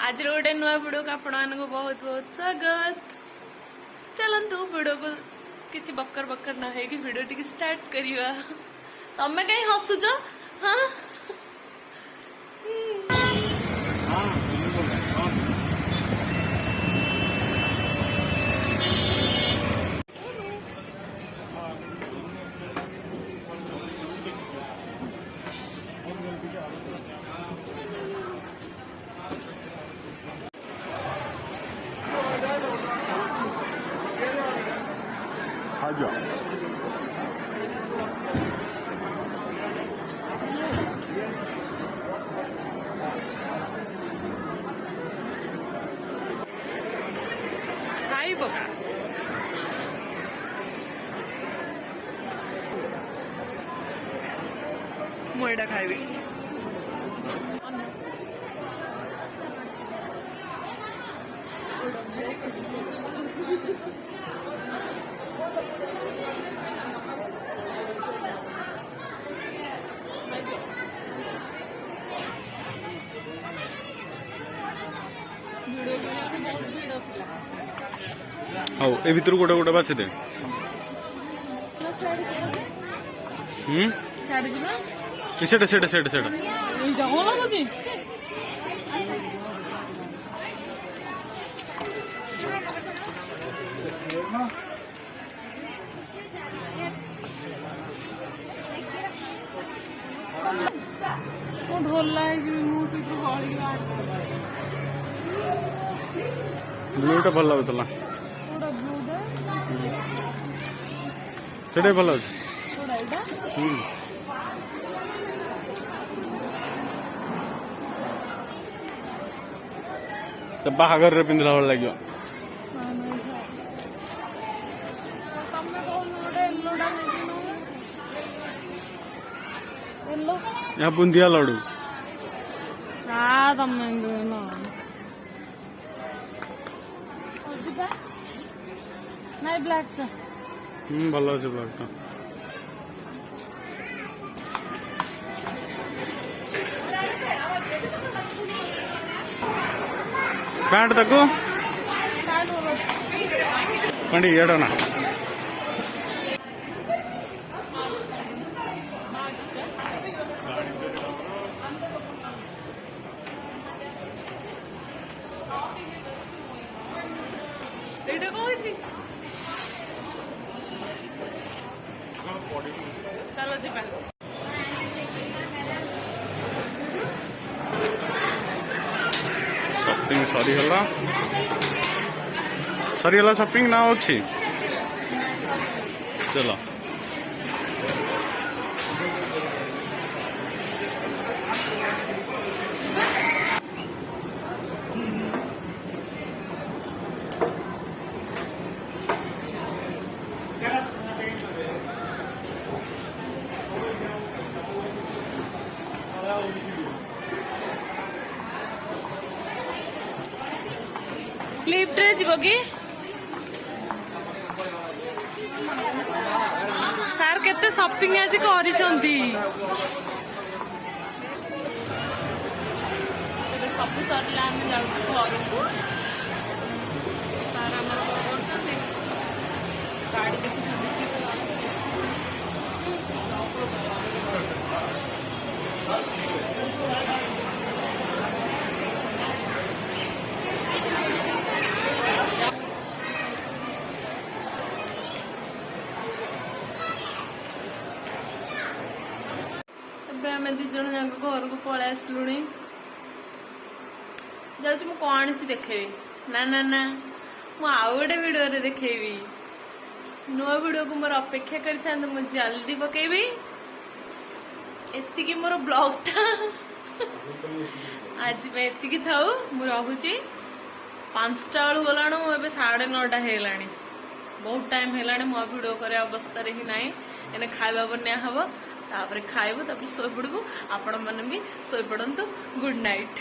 आज गोटे नुआ वीडियो को आपण मानक बहुत बहुत स्वागत। चलतु वीडियो को किसी बकर बकर न है कि वीडियो टी स्टार्ट करिवा। तमे कहीं हसुच? हाँ आजा खाई पका मुझे खाइबी। हाँ ए भीतर गोटे गोटे बाछी दे। सेटा सेटा सेटा सेटा ढोला ब्लूटा भल लगुला सेटा भल से बाहागर पिंधला भल लगे। यहाँ बुंदिया लड्डू नहीं ब्लैक भल अच्छे ब्लैक टा पैंट तक पंडी एडना चलो जी शॉपिंग सरीगला शॉपिंग ना अच्छी चलो लिफ्ट रे जीव कि सार केते शॉपिंग आज करिसंती सब सरला हम जाउछु घर को सार हमर करछंती गाड़ी देखुछंती आम दी जन जाक घर को पलि आसलु जाऊँ कौन सी देखेबी ना ना ना आउ गोटे वीडियो रे देखेबी नुआ वीडियो को मोर अपेक्षा कर जल्दी पकेबी एतिकी मोर ब्लॉग टा आज एतिकी थाऊ मु रहुची 5टा बेलू गलाणु एबे 9:30 हेलाणी बहुत टाइम हेलाणी मो वीडियो करे अवस्था रे ही नाही एने खाइबा बन्या हबो तापर खाइबो तापर सोई पड़बो आपण मन भी सोई पड़ंतु गुड नाइट।